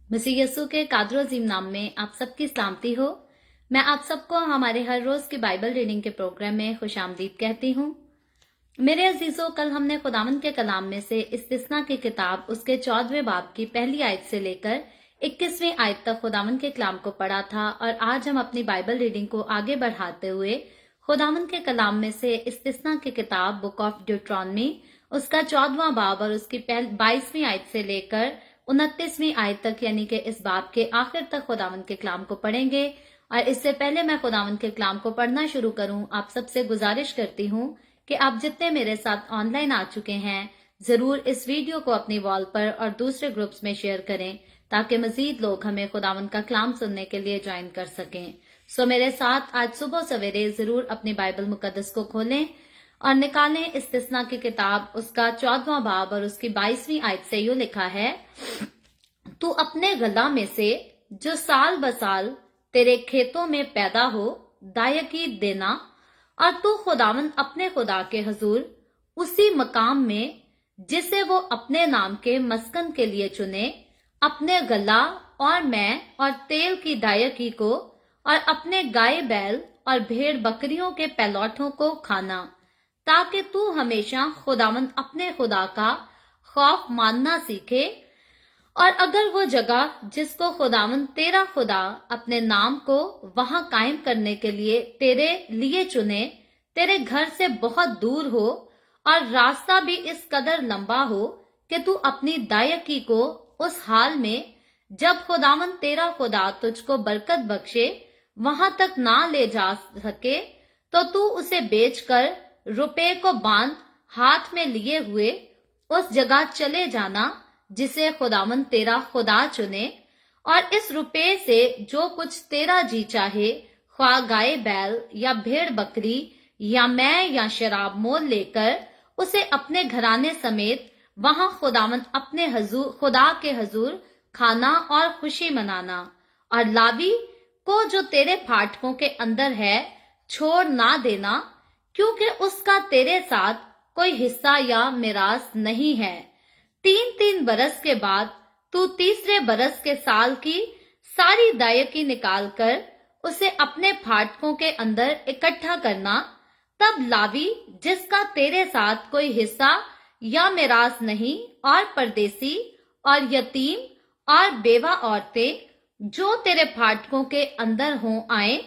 मसीह यस्सु के कादर अजीम नाम में आप सबकी सलामती हो। मैं आप सबको हमारे हर रोज की बाइबल रीडिंग के प्रोग्राम में खुशामदीद कहती हूँ। मेरे अजीजों, कल हमने खुदावंद के कलाम में से इस्तिस्ना की किताब उसके 14वें बाब की पहली आयत से लेकर 21वीं आयत तक खुदावंद के कलाम को पढ़ा था और आज हम अपनी बाइबल रीडिंग को आगे बढ़ाते हुए खुदावंद के कलाम में से इस्तिस्ना की किताब बुक ऑफ ड्यूट्रॉनमी उसका 14वां बाब और उसकी 22वीं आयत से लेकर 29वीं आयत तक यानी कि इस बाब के आखिर तक खुदावंद के कलाम को पढ़ेंगे। और इससे पहले मैं खुदावंद के कलाम को पढ़ना शुरू करूं, आप सबसे गुजारिश करती हूं कि आप जितने मेरे साथ ऑनलाइन आ चुके हैं जरूर इस वीडियो को अपनी वॉल पर और दूसरे ग्रुप्स में शेयर करें ताकि मजीद लोग हमें खुदावंद का कलाम सुनने के लिए ज्वाइन कर सकें। सो मेरे साथ आज सुबह सवेरे जरूर अपनी बाइबल मुकद्दस को खोलें और निकालें इस्तिस्ना की किताब उसका 14वां बाब और उसकी 22वीं आयत से यूं लिखा है, तू अपने गला में से जो साल बसाल तेरे खेतों में पैदा हो दायकी देना और तू खुदावंद अपने खुदा के हजूर उसी मकाम में जिसे वो अपने नाम के मस्कन के लिए चुने अपने गला और मैं और तेल की दायकी को और अपने गाय बैल और भेड़ बकरियों के पैलौठों को खाना, ताकि तू हमेशा खुदावंद अपने खुदा का खौफ मानना सीखे। और अगर वो जगह जिसको खुदावंद तेरा खुदा अपने नाम को वहां कायम करने के लिए तेरे लिए चुने तेरे घर से बहुत दूर हो और रास्ता भी इस कदर लंबा हो कि तू अपनी दायकी को उस हाल में जब खुदावंद तेरा खुदा तुझको बरकत बख्शे वहां तक ना ले जा सके तो तू उसे बेचकर रुपए को बांध हाथ में लिए हुए उस जगह चले जाना जिसे खुदावंद तेरा खुदा चुने, और इस रुपए से जो कुछ तेरा जी चाहे ख्वाह गाय बैल या भेड़ बकरी या मैं या शराब मोल लेकर उसे अपने घराने समेत वहां खुदावंद अपने खुदा के हजूर खाना और खुशी मनाना। और लावी को जो तेरे फाटकों के अंदर है छोड़ ना देना, क्योंकि उसका तेरे साथ कोई हिस्सा या मिरास नहीं है। 3-3 बरस के बाद तू तीसरे बरस के साल की सारी दायकी निकाल कर उसे अपने फाटकों के अंदर इकट्ठा करना। तब लावी जिसका तेरे साथ कोई हिस्सा या मिरास नहीं और परदेसी और यतीम और बेवा औरतें जो तेरे फाटकों के अंदर हों आए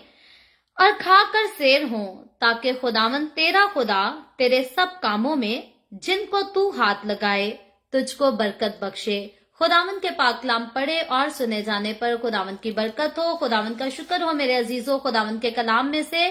और खाकर सेर हों, ताकि खुदावंद तेरा खुदा तेरे सब कामों में जिनको तू हाथ लगाए तुझको बरकत बख्शे। खुदावंद के पाक कलाम पढ़े और सुने जाने पर खुदावंद की बरकत हो। खुदावंद का शुक्र हो मेरे अजीजों। खुदावंद के कलाम में से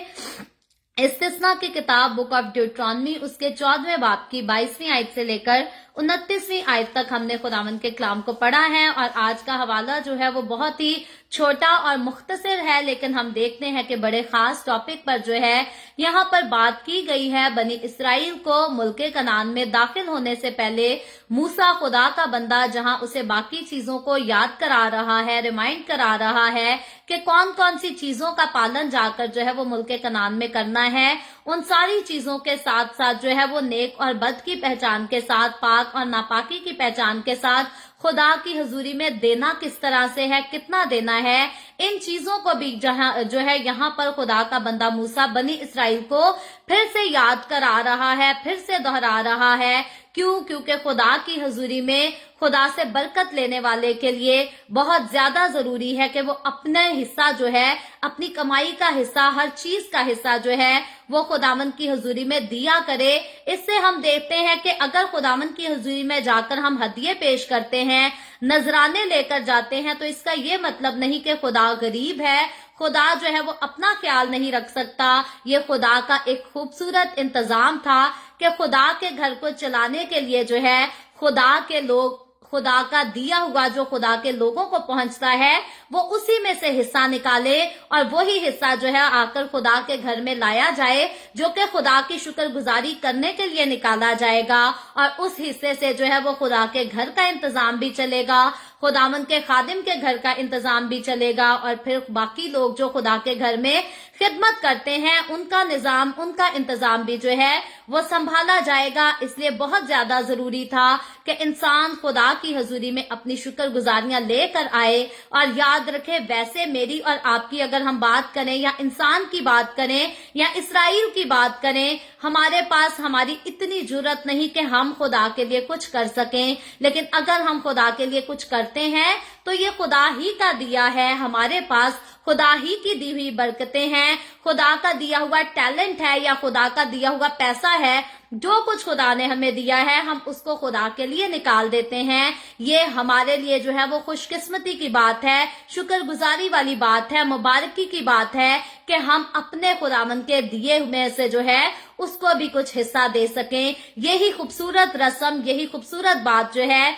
इस्तिस्ना की किताब बुक ऑफ ड्यूट्रॉनमी उसके 14वें बाब की 22वीं आयत से लेकर 29वीं आयत तक हमने खुदावंद के कलाम को पढ़ा है। और आज का हवाला जो है वो बहुत ही छोटा और मुख्तसर है, लेकिन हम देखते हैं कि बड़े खास टॉपिक पर जो है यहाँ पर बात की गई है। बनी इसराइल को मुल्के कनान में दाखिल होने से पहले मूसा खुदा का बंदा जहाँ उसे बाकी चीजों को याद करा रहा है, रिमाइंड करा रहा है कि कौन कौन सी चीजों का पालन जाकर जो है वो मुल्के कनान में करना है। उन सारी चीजों के साथ साथ जो है वो नेक और बद की पहचान के साथ, पाक और नापाकी की पहचान के साथ खुदा की हजूरी में देना किस तरह से है, कितना देना है, इन चीजों को भी जहां जो है यहाँ पर खुदा का बंदा मूसा बनी इसराइल को फिर से याद करा रहा है, फिर से दोहरा रहा है। क्योंकि खुदा की हजूरी में खुदा से बरकत लेने वाले के लिए बहुत ज्यादा जरूरी है कि वो अपने हिस्सा जो है, अपनी कमाई का हिस्सा, हर चीज का हिस्सा जो है वो खुदावंद की हजूरी में दिया करे। इससे हम देखते हैं कि अगर खुदावंद की हजूरी में जाकर हम हदिये पेश करते हैं, नजराने लेकर जाते हैं, तो इसका ये मतलब नहीं कि खुदा गरीब है, खुदा जो है वो अपना ख्याल नहीं रख सकता। ये खुदा का एक खूबसूरत इंतजाम था कि खुदा के घर को चलाने के लिए जो है खुदा के लोग, खुदा का दिया हुआ जो खुदा के लोगों को पहुंचता है वो उसी में से हिस्सा निकाले और वही हिस्सा जो है आकर खुदा के घर में लाया जाए, जो कि खुदा की शुक्रगुजारी करने के लिए निकाला जाएगा। और उस हिस्से से जो है वो खुदा के घर का इंतजाम भी चलेगा, खुदावंद के खादिम के घर का इंतजाम भी चलेगा और फिर बाकी लोग जो खुदा के घर में खिदमत करते हैं उनका निजाम, उनका इंतजाम भी जो है वो संभाला जाएगा। इसलिए बहुत ज्यादा जरूरी था कि इंसान खुदा की हजूरी में अपनी शुक्रगुजारियां लेकर आए। और याद रखे, वैसे मेरी और आपकी अगर हम बात करें या इंसान की बात करें या इसराइल की बात करें, हमारे पास हमारी इतनी जरूरत नहीं कि हम खुदा के लिए कुछ कर सकें, लेकिन अगर हम खुदा के लिए कुछ करते हैं तो ये खुदा ही का दिया है, हमारे पास खुदा ही की दी हुई बरकतें हैं, खुदा का दिया हुआ टैलेंट है या खुदा का दिया हुआ पैसा है। जो कुछ खुदा ने हमें दिया है हम उसको खुदा के लिए निकाल देते हैं। ये हमारे लिए जो है वो खुशकिस्मती की बात है, शुक्रगुजारी वाली बात है, मुबारकी की बात है कि हम अपने खुदावंद के दिए में से जो है उसको भी कुछ हिस्सा दे सकें। यही खूबसूरत रस्म, यही खूबसूरत बात जो है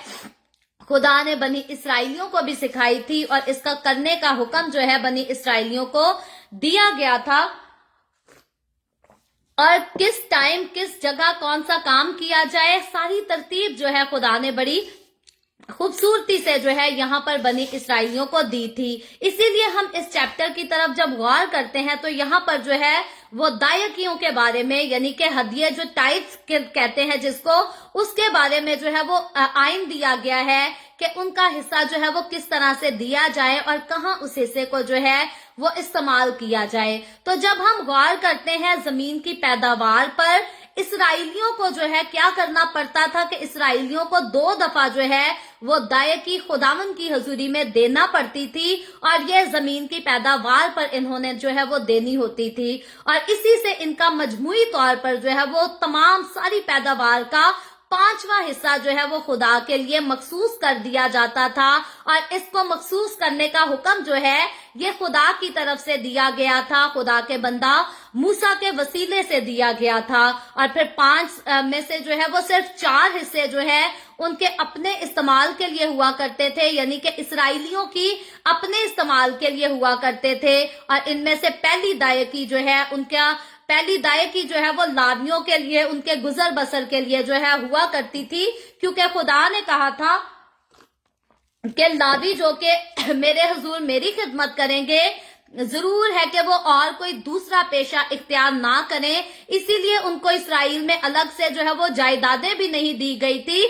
खुदा ने बनी इसराइलियों को भी सिखाई थी और इसका करने का हुक्म जो है बनी इसराइलियों को दिया गया था। और किस टाइम, किस जगह, कौन सा काम किया जाए, सारी तरतीब जो है खुदा ने बड़ी खूबसूरती से जो है यहाँ पर बनी इसराइलियों को दी थी। इसीलिए हम इस चैप्टर की तरफ जब गौर करते हैं तो यहाँ पर जो है वो दायकियों के बारे में, यानी कि हदिये जो टाइप्स कहते हैं जिसको, उसके बारे में जो है वो आइन दिया गया है कि उनका हिस्सा जो है वो किस तरह से दिया जाए और कहाँ उस हिस्से को जो है वो इस्तेमाल किया जाए। तो जब हम गौर करते हैं जमीन की पैदावार पर, इसराइलियों को जो है क्या करना पड़ता था कि इसराइलियों को 2 दफा जो है वो दायकी खुदावंद की हजूरी में देना पड़ती थी और ये जमीन की पैदावार पर इन्होंने जो है वो देनी होती थी। और इसी से इनका मजमूई तौर पर जो है वो तमाम सारी पैदावार का 5वां हिस्सा जो है वो खुदा के लिए मखसूस कर दिया जाता था। और इसको मखसूस करने का हुक्म जो है ये खुदा की तरफ से दिया गया था, खुदा के बंदा मूसा के वसीले से दिया गया था। और फिर 5 में से जो है वो सिर्फ 4 हिस्से जो है उनके अपने इस्तेमाल के लिए हुआ करते थे, यानी कि इसराइलियों की अपने इस्तेमाल के लिए हुआ करते थे। और इनमें से पहली दायकी जो है उनका, पहली दायकी जो है वो लावियों के लिए, उनके गुजर बसर के लिए जो है हुआ करती थी, क्योंकि खुदा ने कहा था कि लावी जो कि मेरे हुजूर मेरी खिदमत करेंगे, जरूर है कि वो और कोई दूसरा पेशा इख्तियार ना करें। इसीलिए उनको इसराइल में अलग से जो है वो जायदादें भी नहीं दी गई थी,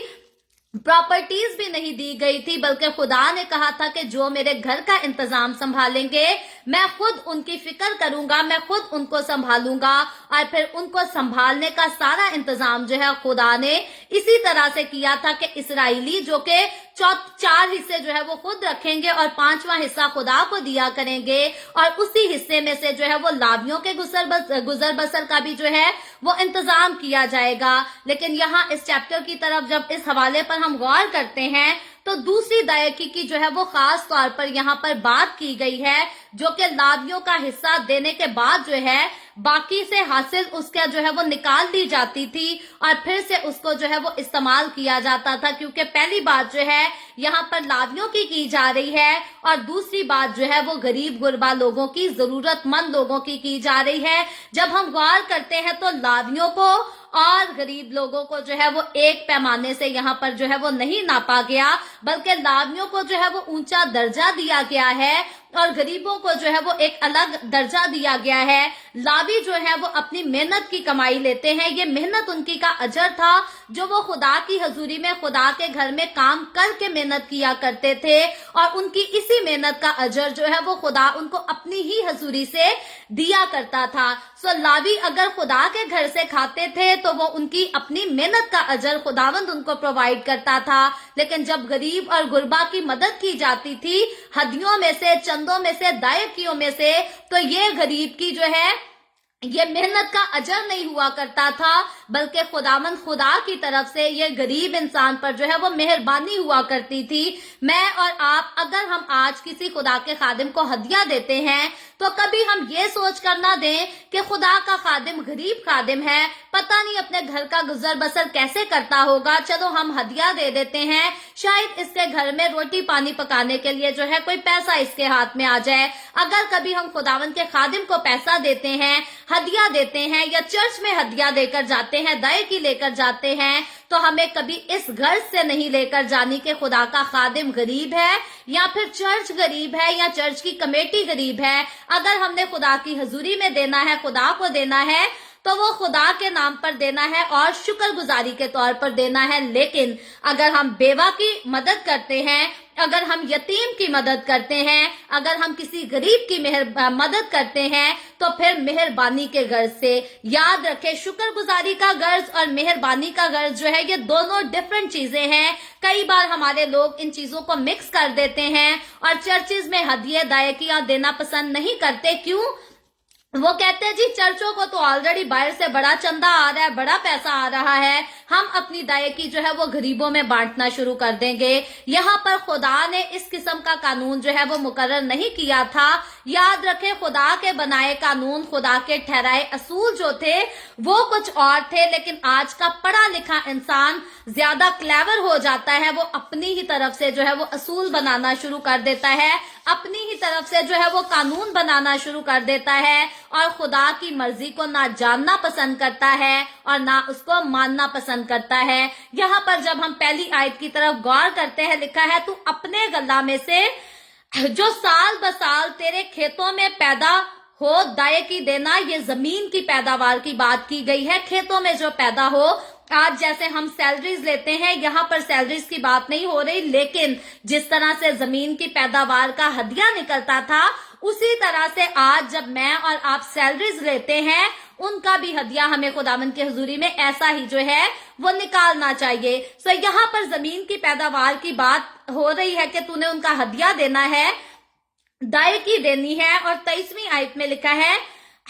प्रॉपर्टीज भी नहीं दी गई थी, बल्कि खुदा ने कहा था कि जो मेरे घर का इंतजाम संभालेंगे मैं खुद उनकी फिक्र करूंगा, मैं खुद उनको संभालूंगा। और फिर उनको संभालने का सारा इंतजाम जो है खुदा ने इसी तरह से किया था कि इसराइली जो कि 4 हिस्से जो है वो खुद रखेंगे और 5वां हिस्सा खुदा को दिया करेंगे। और उसी हिस्से में से जो है वो लावियों के गुजर बसर का भी जो है वो इंतजाम किया जाएगा। लेकिन यहाँ इस चैप्टर की तरफ जब इस हवाले पर हम गौर करते हैं तो दूसरी दायकी की जो है वो खास तौर पर यहाँ पर बात की गई है, जो कि लावियों का हिस्सा देने के बाद जो है बाकी से हासिल उसका जो है वो निकाल दी जाती थी और फिर से उसको जो है वो इस्तेमाल किया जाता था। क्योंकि पहली बात जो है यहाँ पर लावियों की जा रही है और दूसरी बात जो है वो गरीब गुरबा लोगों की, जरूरतमंद लोगों की जा रही है। जब हम गौर करते हैं तो लावियों को और गरीब लोगों को जो है वो एक पैमाने से यहाँ पर जो है वो नहीं नापा गया, बल्कि लावियों को जो है वो ऊंचा दर्जा दिया गया है और गरीबों को जो है वो एक अलग दर्जा दिया गया है। लावी जो है वो अपनी मेहनत की कमाई लेते हैं, ये मेहनत उनकी का अजर था जो वो खुदा की हजूरी में, खुदा के घर में काम करके मेहनत किया करते थे और उनकी इसी मेहनत का अजर जो है वो खुदा उनको अपनी ही हजूरी से दिया करता था। सो लावी अगर खुदा के घर से खाते थे तो वो उनकी अपनी मेहनत का अजर खुदावंद उनको प्रोवाइड करता था। लेकिन जब गरीब और गुरबा की मदद की जाती थी हदियों में से, चंदों में से, दायकियों में से, तो ये गरीब की जो है ये मेहनत का अजर नहीं हुआ करता था, बल्कि खुदावंद खुदा की तरफ से ये गरीब इंसान पर जो है वो मेहरबानी हुआ करती थी। मैं और आप अगर हम आज किसी खुदा के खादिम को हदिया देते हैं तो कभी हम ये सोच कर ना दें कि खुदा का खादिम गरीब खादिम है, पता नहीं अपने घर का गुजर बसर कैसे करता होगा, चलो हम हदिया दे देते हैं, शायद इसके घर में रोटी पानी पकाने के लिए जो है कोई पैसा इसके हाथ में आ जाए। अगर कभी हम खुदावंद के खादिम को पैसा देते हैं, हदिया देते हैं या चर्च में हदिया देकर जाते जाते हैं, दायकी लेकर जाते हैं, तो हमें कभी इस गर्ज से नहीं लेकर जानी कि खुदा का खादिम गरीब है या फिर चर्च गरीब है या चर्च की कमेटी गरीब है। अगर हमने खुदा की हजूरी में देना है, खुदा को देना है, तो वो खुदा के नाम पर देना है और शुक्रगुजारी के तौर पर देना है। लेकिन अगर हम बेवा की मदद करते हैं, अगर हम यतीम की मदद करते हैं, अगर हम किसी गरीब की मदद करते हैं, तो फिर मेहरबानी के गर्ज से। याद रखें, शुक्रगुजारी का गर्ज और मेहरबानी का गर्ज जो है, ये दोनों डिफरेंट चीजें हैं। कई बार हमारे लोग इन चीजों को मिक्स कर देते हैं और चर्चिज में हदिये दायकियां देना पसंद नहीं करते। क्यों? वो कहते हैं जी चर्चों को तो ऑलरेडी बाहर से बड़ा चंदा आ रहा है, बड़ा पैसा आ रहा है, हम अपनी दायकी जो है वो गरीबों में बांटना शुरू कर देंगे। यहाँ पर खुदा ने इस किस्म का कानून जो है वो मुकर्रर नहीं किया था। याद रखें, खुदा के बनाए कानून, खुदा के ठहराए असूल जो थे वो कुछ और थे। लेकिन आज का पढ़ा लिखा इंसान ज्यादा क्लेवर हो जाता है, वो अपनी ही तरफ से जो है वो असूल बनाना शुरू कर देता है, अपनी ही तरफ से जो है वो कानून बनाना शुरू कर देता है और खुदा की मर्जी को ना जानना पसंद करता है और ना उसको मानना पसंद करता है। यहाँ पर जब हम पहली आयत की तरफ गौर करते हैं, लिखा है तू अपने गल्ला में से जो साल ब साल तेरे खेतों में पैदा हो दायकी देना। ये जमीन की पैदावार की बात की गई है, खेतों में जो पैदा हो। आज जैसे हम सैलरीज लेते हैं, यहाँ पर सैलरीज की बात नहीं हो रही, लेकिन जिस तरह से जमीन की पैदावार का हदिया निकलता था, उसी तरह से आज जब मैं और आप सैलरीज लेते हैं, उनका भी हदिया हमें खुदावंद की हजूरी में ऐसा ही जो है वो निकालना चाहिए। सो यहाँ पर जमीन की पैदावार की बात हो रही है कि तूने उनका हदिया देना है, दायकी देनी है। और 23वीं आयत में लिखा है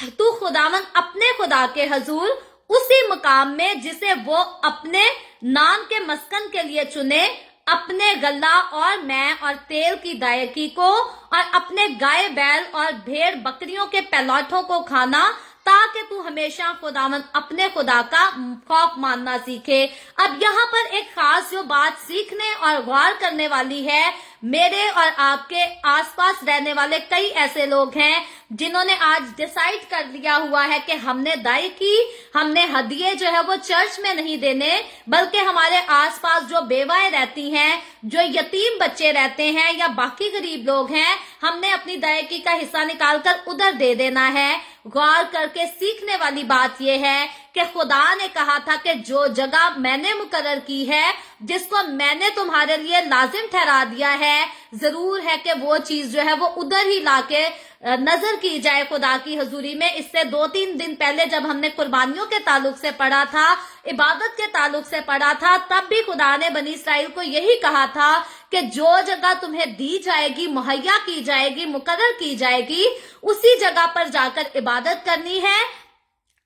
तू खुदावंद अपने खुदा के हजूर उसी मुकाम में जिसे वो अपने नाम के मस्कन के लिए चुने, अपने गल्ला और मैं और तेल की दायकी को और अपने गाय बैल और भेड़ बकरियों के पैलौठों को खाना, ताकि तू हमेशा खुदावंद अपने खुदा का खौफ मानना सीखे। अब यहाँ पर एक खास जो बात सीखने और गौर करने वाली है, मेरे और आपके आसपास रहने वाले कई ऐसे लोग हैं जिन्होंने आज डिसाइड कर लिया हुआ है कि हमने दायकी, हमने हदिये जो है वो चर्च में नहीं देने, बल्कि हमारे आसपास जो बेवाएं रहती हैं, जो यतीम बच्चे रहते हैं या बाकी गरीब लोग हैं, हमने अपनी दायकी का हिस्सा निकालकर उधर दे देना है। गौर करके सीखने वाली बात यह है कि खुदा ने कहा था कि जो जगह मैंने मुकर्रर की है, जिसको मैंने तुम्हारे लिए लाजिम ठहरा दिया है, जरूर है कि वो चीज जो है वो उधर ही लाके नजर की जाए खुदा की हजूरी में। इससे 2-3 दिन पहले जब हमने कुर्बानियों के ताल्लुक से पढ़ा था, इबादत के ताल्लुक से पढ़ा था, तब भी खुदा ने बनी इसराइल को यही कहा था कि जो जगह तुम्हें दी जाएगी, मुहैया की जाएगी, मुकर्रर की जाएगी, उसी जगह पर जाकर इबादत करनी है,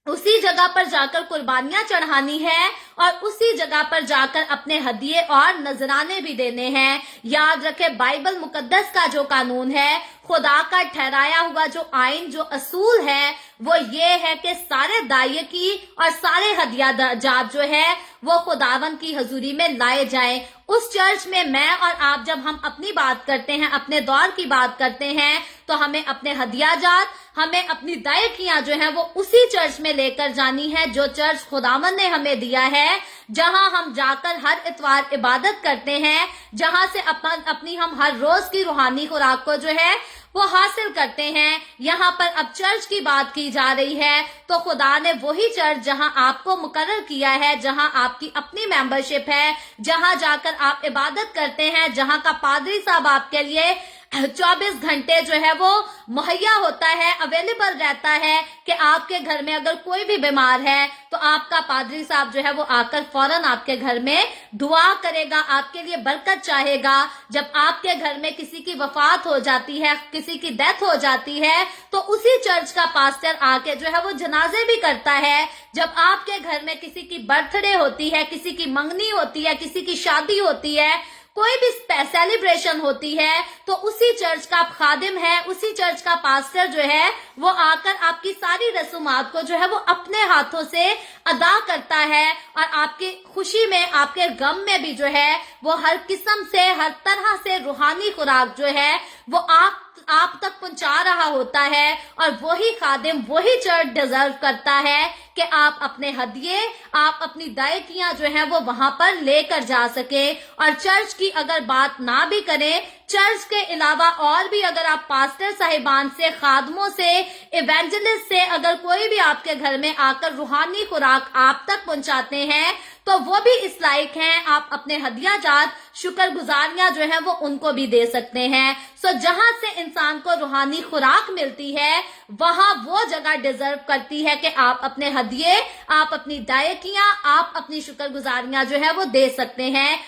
उसी जगह पर जाकर कुर्बानियां चढ़ानी है और उसी जगह पर जाकर अपने हदिये और नजराने भी देने हैं। याद रखें, बाइबल मुकद्दस का जो कानून है, खुदा का ठहराया हुआ जो आइन, जो असूल है, वो ये है कि सारे दायकी और सारे हदिया जात जो है वो खुदावंद की हजूरी में लाए जाएं। उस चर्च में मैं और आप जब हम अपनी बात करते हैं, अपने दौर की बात करते हैं, तो हमें अपने हदिया जात, हमें अपनी दायकियां जो है वो उसी चर्च में लेकर जानी है जो चर्च खुदावंद ने हमें दिया है, जहां हम जाकर हर इतवार इबादत करते हैं, जहां से अपनी हम हर रोज की रूहानी खुराक को जो है वो हासिल करते हैं। यहाँ पर अब चर्च की बात की जा रही है, तो खुदा ने वही चर्च जहाँ आपको मुकर्रर किया है, जहाँ आपकी अपनी मेंबरशिप है, जहाँ जाकर आप इबादत करते हैं, जहाँ का पादरी साहब आपके लिए 24 घंटे जो है वो मुहैया होता है, अवेलेबल रहता है कि आपके घर में अगर कोई भी बीमार है तो आपका पादरी साहब जो है वो आकर फौरन आपके घर में दुआ करेगा, आपके लिए बरकत चाहेगा। जब आपके घर में किसी की वफात हो जाती है, किसी की डेथ हो जाती है, तो उसी चर्च का पास्टर आके जो है वो जनाजे भी करता है। जब आपके घर में किसी की बर्थडे होती है, किसी की मंगनी होती है, किसी की शादी होती है, कोई भी सेलिब्रेशन होती है, तो उसी चर्च का खादिम है, उसी चर्च का पास्टर जो है वो आकर आपकी सारी रसूमात को जो है वो अपने हाथों से अदा करता है और आपकी खुशी में, आपके गम में भी जो है वो हर किस्म से, हर तरह से रूहानी खुराक जो है वो आप तक पहुंचा रहा होता है। और वही खादिम, वही चर्च डिजर्व करता है कि आप अपने हदिये, आप अपनी दायकियां जो है वो वहां पर लेकर जा सके। और चर्च की अगर बात ना भी करें, चर्च के अलावा और भी अगर आप पास्टर साहिबान से, खादमों से, इवेंजलिस्ट से अगर कोई भी आपके घर में आकर रूहानी खुराक आप तक पहुंचाते हैं तो वो भी इस लायक हैं, आप अपने हदिया जात, शुक्रगुजारियां जो है वो उनको भी दे सकते हैं। सो जहां से इंसान को रूहानी खुराक मिलती है वहां वो जगह डिजर्व करती है कि आप अपने हदिये, आप अपनी दायकियां, आप अपनी शुक्रगुजारियां जो है वो दे सकते हैं।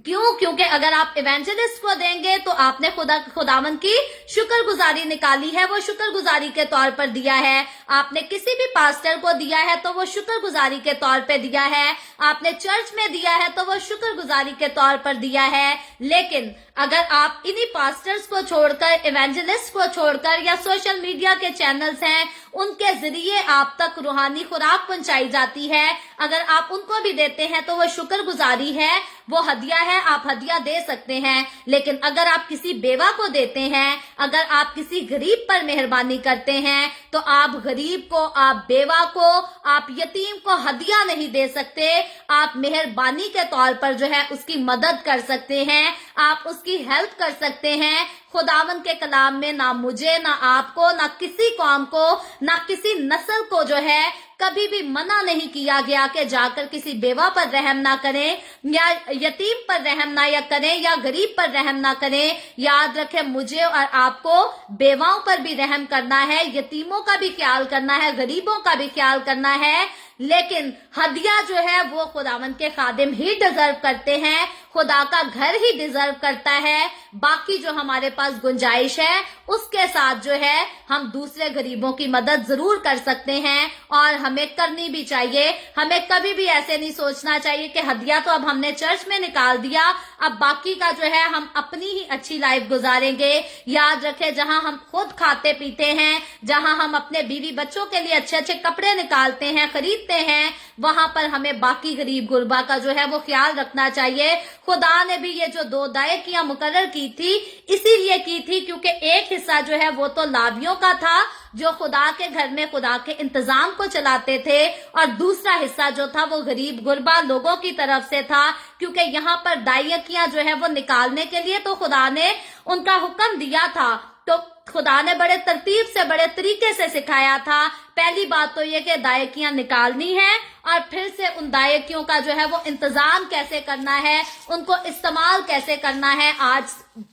क्यों? क्योंकि अगर आप इवेंजलिस्ट को देंगे तो आपने खुदावन की शुक्रगुजारी निकाली है, वो शुक्रगुजारी के तौर पर दिया है। आपने किसी भी पास्टर को दिया है तो वो शुक्रगुजारी के तौर पे दिया है। आपने चर्च में दिया है तो वो शुक्रगुजारी के तौर पर दिया है। लेकिन अगर आप इन्हीं पास्टर्स को छोड़कर, इवेंजलिस्ट को छोड़कर, या सोशल मीडिया के चैनल्स हैं उनके जरिए आप तक रूहानी खुराक पहुंचाई जाती है, अगर आप उनको भी देते हैं तो वो शुक्रगुजारी है, वो हदिया है, आप हदिया दे सकते हैं। लेकिन अगर आप किसी बेवा को देते हैं, अगर आप किसी गरीब पर मेहरबानी करते हैं तो आप गरीब को, आप बेवा को, आप यतीम को हदिया नहीं दे सकते। आप मेहरबानी के तौर पर जो है उसकी मदद कर सकते हैं, आप उसकी हेल्प कर सकते हैं। खुदावन के कलाम में ना मुझे, ना आपको, ना किसी कौम को, ना किसी नस्ल को जो है कभी भी मना नहीं किया गया कि जाकर किसी बेवा पर रहम ना करें, या यतीम पर रहम ना या करें, या गरीब पर रहम ना करें। याद रखें, मुझे और आपको बेवाओं पर भी रहम करना है, यतीमों का भी ख्याल करना है, गरीबों का भी ख्याल करना है। लेकिन हदिया जो है वो खुदावन के खादिम ही डिजर्व करते हैं, खुदा का घर ही डिजर्व करता है। बाकी जो हमारे पास गुंजाइश है उसके साथ जो है हम दूसरे गरीबों की मदद जरूर कर सकते हैं और हमें करनी भी चाहिए। हमें कभी भी ऐसे नहीं सोचना चाहिए कि हदिया तो अब हमने चर्च में निकाल दिया, अब बाकी का जो है हम अपनी ही अच्छी लाइफ गुजारेंगे। याद रखें, जहां हम खुद खाते पीते हैं, जहां हम अपने बीवी बच्चों के लिए अच्छे अच्छे कपड़े निकालते हैं, खरीदते हैं, वहां पर हमें बाकी गरीब गुरबा का जो है वो ख्याल रखना चाहिए। खुदा ने भी ये जो 2 दायकियां मुकर्रर की थी इसीलिए की थी क्योंकि एक हिस्सा जो है वो तो लाभियों का था जो खुदा के घर में खुदा के इंतजाम को चलाते थे, और दूसरा हिस्सा जो था वो गरीब गुरबा लोगों की तरफ से था, क्योंकि यहाँ पर दायकियां जो है वो निकालने के लिए तो खुदा ने उनका हुक्म दिया था, तो खुदा ने बड़े तरतीब से, बड़े तरीके से सिखाया था। पहली बात तो ये कि दायकियां निकालनी है और फिर से उन दायकियों का जो है वो इंतजाम कैसे करना है, उनको इस्तेमाल कैसे करना है। आज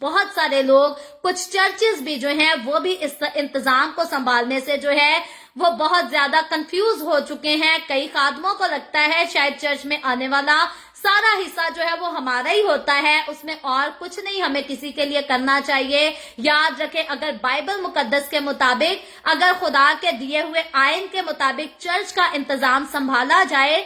बहुत सारे लोग, कुछ चर्चेस भी जो हैं वो भी इस इंतजाम को संभालने से जो है वो बहुत ज्यादा कंफ्यूज हो चुके हैं। कई खादमों को लगता है शायद चर्च में आने वाला सारा हिस्सा जो है वो हमारा ही होता है, उसमें और कुछ नहीं हमें किसी के लिए करना चाहिए। याद रखें, अगर बाइबल मुकद्दस के मुताबिक, अगर खुदा के दिए हुए आयन के मुताबिक चर्च का इंतजाम संभाला जाए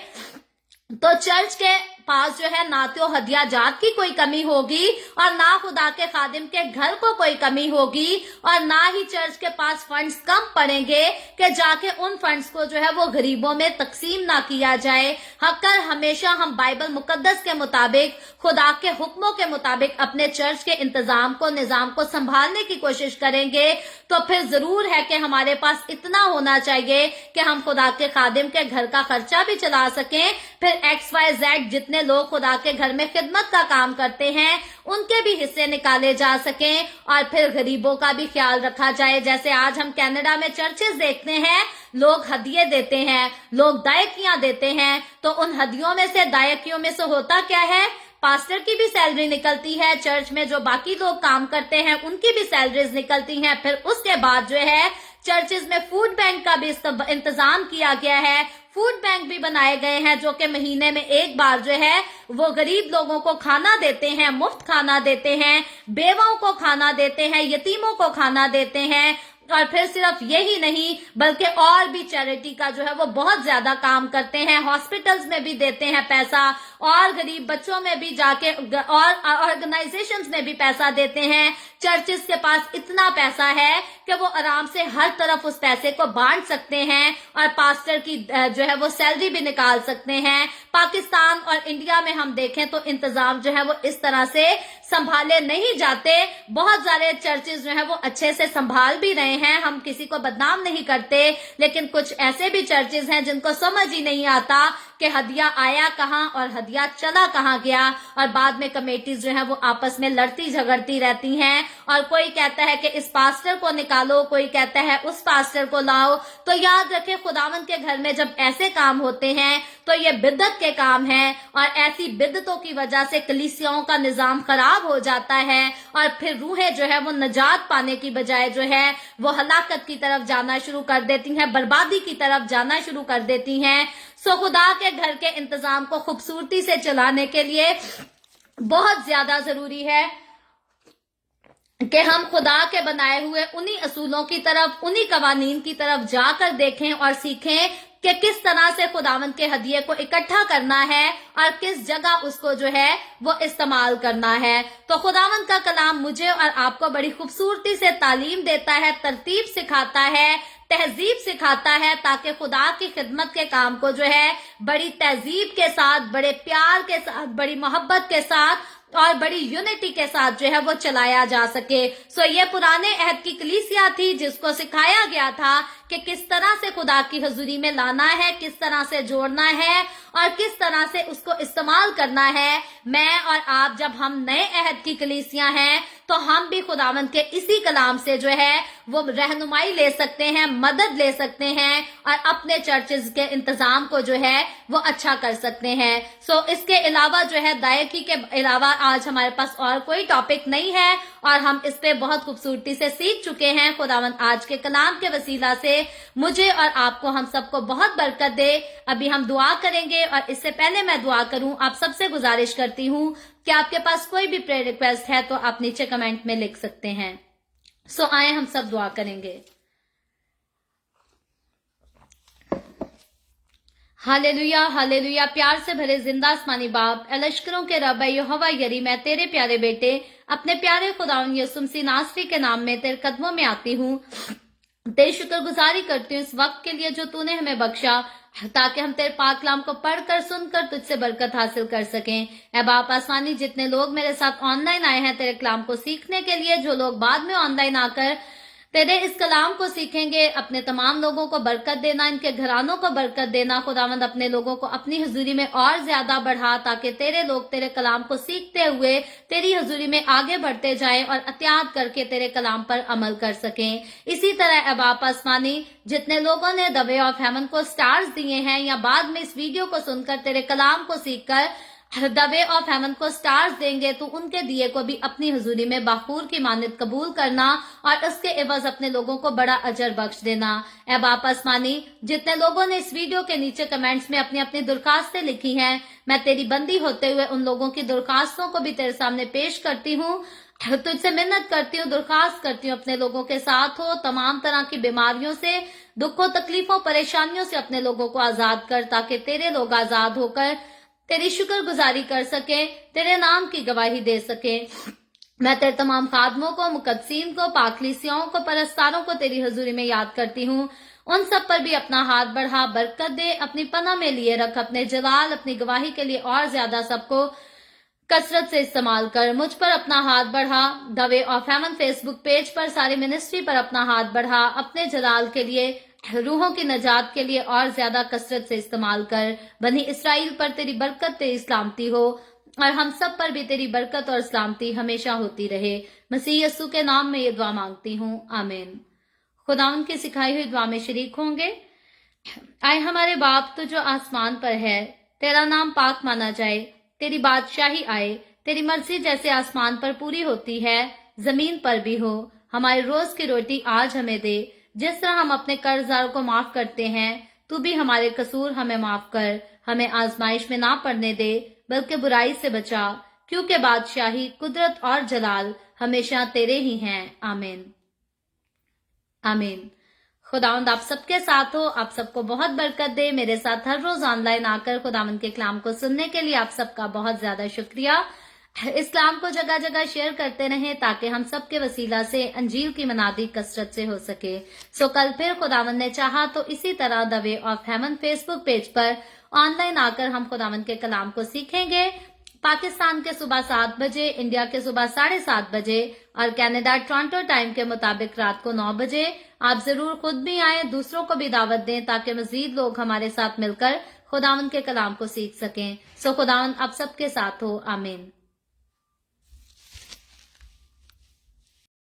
तो चर्च के पास जो है ना तो हदिया जात की कोई कमी होगी और ना खुदा के खादिम के घर को कोई कमी होगी, और ना ही चर्च के पास फंड्स कम पड़ेंगे कि जाके उन फंड्स को जो है वो गरीबों में तकसीम ना किया जाए। अगर हमेशा हम बाइबल मुकद्दस के मुताबिक, खुदा के हुक्मों के मुताबिक अपने चर्च के इंतजाम को, निजाम को संभालने की कोशिश करेंगे तो फिर जरूर है कि हमारे पास इतना होना चाहिए कि हम खुदा के खादिम के घर का खर्चा भी चला सकें, फिर XYZ जितने लोग खुदा के घर में खिदमत का काम करते हैं उनके भी हिस्से निकाले जा सकें, और फिर गरीबों का भी ख्याल रखा जाए। जैसे आज हम कनाडा में चर्चेस देखते हैं, लोग हदिये देते हैं, लोग दायकियां देते हैं, तो उन हदियों में से, दायकियों में से होता क्या है, पास्टर की भी सैलरी निकलती है, चर्च में जो बाकी लोग काम करते हैं उनकी भी सैलरीज निकलती हैं। फिर उसके बाद जो है चर्चेज में फूड बैंक का भी इंतजाम किया गया है, फूड बैंक भी बनाए गए हैं जो कि महीने में एक बार जो है वो गरीब लोगों को खाना देते हैं, मुफ्त खाना देते हैं, बेवाओं को खाना देते हैं, यतीमों को खाना देते हैं, और फिर सिर्फ यही नहीं बल्कि और भी चैरिटी का जो है वो बहुत ज्यादा काम करते हैं, हॉस्पिटल्स में भी देते हैं पैसा, और गरीब बच्चों में भी जाके और ऑर्गेनाइजेशंस में भी पैसा देते हैं। चर्चेस के पास इतना पैसा है कि वो आराम से हर तरफ उस पैसे को बांट सकते हैं और पास्टर की जो है वो सैलरी भी निकाल सकते हैं। पाकिस्तान और इंडिया में हम देखें तो इंतजाम जो है वो इस तरह से संभाले नहीं जाते। बहुत सारे चर्चेस जो है वो अच्छे से संभाल भी रहे हैं, हम किसी को बदनाम नहीं करते, लेकिन कुछ ऐसे भी चर्चेस हैं जिनको समझ ही नहीं आता कि हदिया आया कहाँ और हदिया चला कहाँ गया, और बाद में कमेटीज जो है वो आपस में लड़ती झगड़ती रहती हैं, और कोई कहता है कि इस पास्टर को निकालो, कोई कहता है उस पास्टर को लाओ। तो याद रखें, खुदावंद के घर में जब ऐसे काम होते हैं तो ये बिद्दत के काम है, और ऐसी बिद्दतों की वजह से कलीसियाओं का निजाम खराब हो जाता है, और फिर रूहें जो है वो नजात पाने की बजाय जो है वो हलाकत की तरफ जाना शुरू कर देती हैं, बर्बादी की तरफ जाना शुरू कर देती हैं। सो खुदा के घर के इंतजाम को खूबसूरती से चलाने के लिए बहुत ज्यादा जरूरी है कि हम खुदा के बनाए हुए उन्हीं असूलों की तरफ, उन्हीं कवानीन की तरफ जाकर देखें और सीखें कि किस तरह से खुदावंद के हदिये को इकट्ठा करना है और किस जगह उसको जो है वो इस्तेमाल करना है। तो खुदावंद का कलाम मुझे और आपको बड़ी खूबसूरती से तालीम देता है, तरतीब सिखाता है, तहजीब सिखाता है, ताकि खुदा की खिदमत के काम को जो है बड़ी तहजीब के साथ, बड़े प्यार के साथ, बड़ी मोहब्बत के साथ और बड़ी यूनिटी के साथ जो है वो चलाया जा सके। सो ये पुराने अहद की कलीसिया थी जिसको सिखाया गया था कि किस तरह से खुदा की हजूरी में लाना है, किस तरह से जोड़ना है और किस तरह से उसको इस्तेमाल करना है। मैं और आप जब हम नए अहद की कलीसिया हैं तो हम भी खुदावंद के इसी कलाम से जो है वो रहनुमाई ले सकते हैं, मदद ले सकते हैं और अपने चर्चेज के इंतजाम को जो है वो अच्छा कर सकते हैं। सो इसके अलावा जो है दायकी के अलावा आज हमारे पास और कोई टॉपिक नहीं है और हम इस पे बहुत खूबसूरती से सीख चुके हैं। खुदावंद आज के कलाम के वसीला से मुझे और आपको, हम सबको बहुत बरकत दे। अभी हम दुआ करेंगे और इससे पहले मैं दुआ करूं, आप सबसे गुजारिश करती हूं कि आपके पास कोई भी प्रेयर रिक्वेस्ट है तो आप नीचे कमेंट में लिख सकते हैं। सो आए हम सब दुआ करेंगे। Hallelujah, hallelujah. प्यार से भरे जिंदा आसमानी बाप, लश्करों के रब यहोवा यरी, मैं तेरे प्यारे बेटे अपने प्यारे खुदावन यीशु मसीह नासरी के नाम में तेरे कदमों में आती हूँ। तेरी शुक्रगुजारी करती हूँ इस वक्त के लिए जो तूने हमें बख्शा, ताकि हम तेरे पाक कलाम को पढ़कर सुनकर तुझसे बरकत हासिल कर सकें। ऐ बाप आसमानी, जितने लोग मेरे साथ ऑनलाइन आए हैं तेरे कलाम को सीखने के लिए, जो लोग बाद में ऑनलाइन आकर तेरे इस कलाम को सीखेंगे, अपने तमाम लोगों को बरकत देना, इनके घरानों को बरकत देना। खुदावंद अपने लोगों को अपनी हजूरी में और ज्यादा बढ़ा, ताकि तेरे लोग तेरे कलाम को सीखते हुए तेरी हजूरी में आगे बढ़ते जाएं और अत्याद करके तेरे कलाम पर अमल कर सकें। इसी तरह बाप आसमानी, जितने लोगों ने द वे ऑफ हेवन को स्टार्स दिए हैं या बाद में इस वीडियो को सुनकर तेरे कलाम को सीखकर द वे ऑफ हेवन को स्टार्स देंगे, तो उनके दिए को भी अपनी हजूरी में बाखूर की मानद कबूल करना और उसके एवज अपने लोगों को बड़ा अजर बख्श देना। ऐ बाप आसमानी, जितने लोगों ने इस वीडियो के नीचे कमेंट्स में अपनी अपनी दरखास्तें लिखी हैं, मैं तेरी बंदी होते हुए उन लोगों की दरखास्तों को भी तेरे सामने पेश करती हूँ। तुझसे मिन्नत करती हूँ, दरखास्त करती हूँ, अपने लोगों के साथ हो। तमाम तरह की बीमारियों से, दुखों, तकलीफों, परेशानियों से अपने लोगों को आजाद कर, ताकि तेरे लोग आजाद होकर तेरी शुक्रगुजारी कर सके, तेरे नाम की गवाही दे सके। मैं तेरे तमाम खादमों को, मुकद्दसीन को, पाकलीसियाओं को, परस्तारों को तेरी हजूरी में याद करती हूँ। उन सब पर भी अपना हाथ बढ़ा, बरकत दे, अपनी पनाह में लिए रख, अपने जलाल, अपनी गवाही के लिए और ज्यादा सबको कसरत से इस्तेमाल कर। मुझ पर अपना हाथ बढ़ा, the way of haven Facebook page पर, सारी मिनिस्ट्री पर अपना हाथ बढ़ा, अपने जलाल के लिए, रूहों की नजात के लिए और ज्यादा कसरत से इस्तेमाल कर। बनी इसराइल पर तेरी बरकत, तेरी सलामती हो और हम सब पर भी तेरी बरकत और सलामती हमेशा होती रहे। मसीह यीशु के नाम में ये दुआ मांगती हूँ, आमीन। खुदा उनकी सिखाई हुई दुआ में शरीक होंगे। आए हमारे बाप, तो जो आसमान पर है, तेरा नाम पाक माना जाए, तेरी बादशाही आए, तेरी मर्जी जैसे आसमान पर पूरी होती है जमीन पर भी हो। हमारी रोज की रोटी आज हमें दे, जिस तरह हम अपने कर्जदारों को माफ करते हैं, तू भी हमारे कसूर हमें माफ कर। हमें आजमाइश में ना पड़ने दे, बल्कि बुराई से बचा, क्योंकि बादशाही, कुदरत और जलाल हमेशा तेरे ही हैं, आमीन। आमीन। खुदावंद आप सबके साथ हो, आप सबको बहुत बरकत दे। मेरे साथ हर रोज ऑनलाइन आकर खुदावंद के कलाम को सुनने के लिए आप सबका बहुत ज्यादा शुक्रिया। इस कलाम को जगह जगह शेयर करते रहें ताकि हम सबके वसीला से अंजील की मनादी कसरत से हो सके। सो कल फिर खुदावंद ने चाहा तो इसी तरह the way of haven Facebook page पर ऑनलाइन आकर हम खुदावंद के कलाम को सीखेंगे। पाकिस्तान के सुबह 7 बजे, इंडिया के सुबह 7:30 बजे और कनाडा टोरंटो टाइम के मुताबिक रात को 9 बजे। आप जरूर खुद भी आए, दूसरों को भी दावत दें ताकि मजीद लोग हमारे साथ मिलकर खुदावंद के कलाम को सीख सकें। सो खुदावंद आप सबके साथ हो। आमीन।